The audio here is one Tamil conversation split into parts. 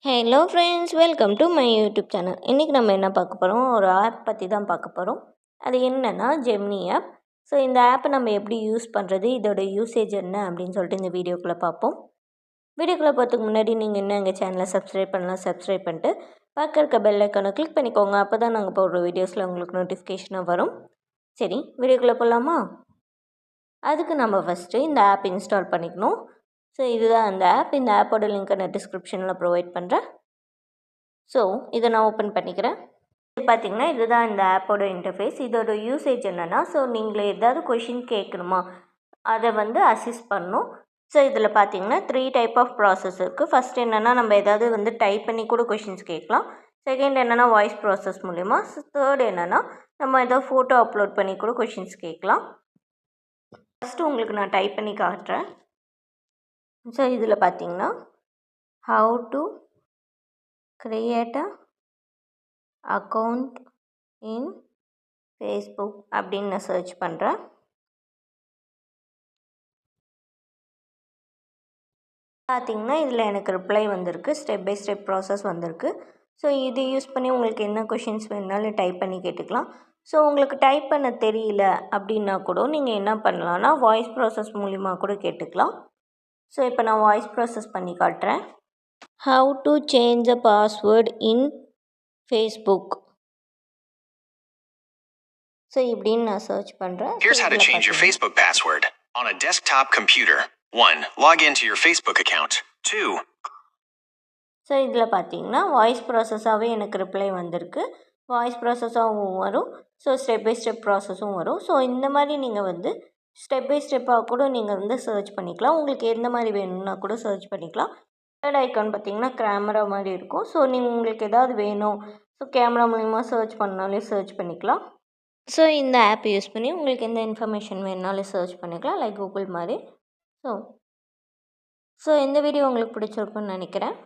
Hello friends, welcome to my YouTube channel. இன்றைக்கி நம்ம என்ன பார்க்க போகிறோம், ஒரு ஆப் பற்றி தான் பார்க்க போகிறோம். அது என்னென்னா ஜெமினி ஆப். ஸோ இந்த ஆப்பை நம்ம எப்படி யூஸ் பண்ணுறது, இதோட யூசேஜ் என்ன அப்படின்னு சொல்லிட்டு இந்த வீடியோக்குள்ளே பார்ப்போம். வீடியோக்குள்ளே பார்த்துக்கு முன்னாடி நீங்கள் இன்னும் எங்கள் சேனலை சப்ஸ்கிரைப் பண்ணலாம். சப்ஸ்கிரைப் பண்ணிட்டு பக்கம் இருக்க பெல் ஐக்கானை கிளிக் பண்ணிக்கோங்க. அப்போ தான் நாங்கள் போடுற வீடியோஸில் உங்களுக்கு நோட்டிஃபிகேஷனாக வரும். சரி, வீடியோக்குள்ளே போகலாமா? அதுக்கு நம்ம ஃபஸ்ட்டு இந்த ஆப் இன்ஸ்டால் பண்ணிக்கணும். ஸோ இதுதான் அந்த ஆப். இந்த ஆப்போட லிங்க்கை நான் டிஸ்கிரிப்ஷனில் ப்ரொவைட் பண்ணுறேன். ஸோ இதை நான் ஓப்பன் பண்ணிக்கிறேன். இது பார்த்திங்கன்னா இதுதான் இந்த ஆப்போட இன்டர்ஃபேஸ். இதோட யூசேஜ் என்னென்னா, ஸோ நீங்கள் ஏதாவது கொஷின் கேட்கணுமா, அதை அசிஸ்ட் பண்ணணும். ஸோ இதில் பார்த்திங்கன்னா 3 டைப் ஆஃப் ப்ராசஸ் இருக்குது. ஃபஸ்ட் என்னென்னா, நம்ம ஏதாவது டைப் பண்ணி கூட கொஷின்ஸ் கேட்கலாம். செகண்ட் என்னென்னா வாய்ஸ் ப்ராசஸ் மூலிமா. தேர்ட் என்னென்னா நம்ம ஏதாவது ஃபோட்டோ அப்லோட் பண்ணி கூட கொஷின்ஸ் கேட்கலாம். ஃபஸ்ட்டு உங்களுக்கு நான் டைப் பண்ணி காட்டுறேன். ஸோ இதில் பார்த்திங்கன்னா how to create account in Facebook அப்படின்னு நான் சர்ச் பண்ணுறேன். பார்த்திங்கன்னா இதில் எனக்கு ரிப்ளை வந்திருக்கு, ஸ்டெப் பை ஸ்டெப் ப்ராசஸ் வந்திருக்கு. ஸோ இது யூஸ் பண்ணி உங்களுக்கு என்ன கொஷின்ஸ் வேணுனாலும் டைப் பண்ணி கேட்டுக்கலாம். ஸோ உங்களுக்கு டைப் பண்ண தெரியல அப்படின்னா கூட நீங்கள் என்ன பண்ணலான்னா வாய்ஸ் ப்ராசஸ் மூலிமா கூட கேட்டுக்கலாம். ஸோ இப்போ நான் வாய்ஸ் ப்ராசஸ் பண்ணி காட்டுறேன். How to change the password in Facebook. So இப்படின்னு நான் சர்ச் பண்ணுறேன். Here's how to change your Facebook password on a desktop computer. 1. Log into your Facebook account. 2. So இதில் பார்த்தீங்கன்னா வாய்ஸ் ப்ராசஸாகவே எனக்கு ரிப்ளை வந்திருக்கு. வாய்ஸ் ப்ராசஸாகவும் வரும், ஸோ ஸ்டெப் பை ஸ்டெப் ப்ராசஸும் வரும். ஸோ இந்த மாதிரி நீங்கள் ஸ்டெப் பை ஸ்டெப்பாக கூட நீங்கள் சர்ச் பண்ணிக்கலாம். உங்களுக்கு எந்த மாதிரி வேணும்னா கூட சர்ச் பண்ணிக்கலாம். தேர்ட் ஐக்கான் பார்த்தீங்கன்னா கேமரா மாதிரி இருக்கும். ஸோ உங்களுக்கு ஏதாவது வேணும், ஸோ கேமரா மூலிமா சர்ச் பண்ணாலே சர்ச் பண்ணிக்கலாம். ஸோ இந்த ஆப் யூஸ் பண்ணி உங்களுக்கு எந்த இன்ஃபர்மேஷன் வேணுனாலும் சர்ச் பண்ணிக்கலாம், லைக் கூகுள் மாதிரி. ஸோ இந்த வீடியோ உங்களுக்கு பிடிச்சிருக்குன்னு நினைக்கிறேன்.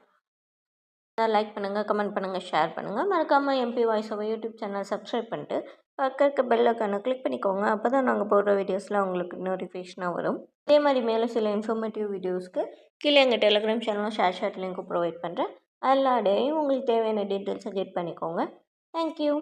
லைக் பண்ணுங்கள், கமெண்ட் பண்ணுங்கள், ஷேர் பண்ணுங்கள். மறக்காமல் MP voice over YouTube channel subscribe பண்ணிட்டு பக்கம் இருக்க பெல் ஐக்கானை கிளிக் பண்ணிக்கோங்க. அப்போ தான் நாங்கள் போடுற வீடியோஸில் உங்களுக்கு நோட்டிஃபிகேஷனாக வரும். அதே மாதிரி மேலே சில இன்ஃபர்மேட்டிவ் வீடியோஸ்க்கு கீழே எங்கள் டெலிகிராம் சேனலும் ஷேர் லிங்க்கும் ப்ரொவைட் பண்ணுறேன். எல்லா டேயும் உங்களுக்கு தேவையான டீட்டெயில்ஸை கெட் பண்ணிக்கோங்க. தேங்க்யூ.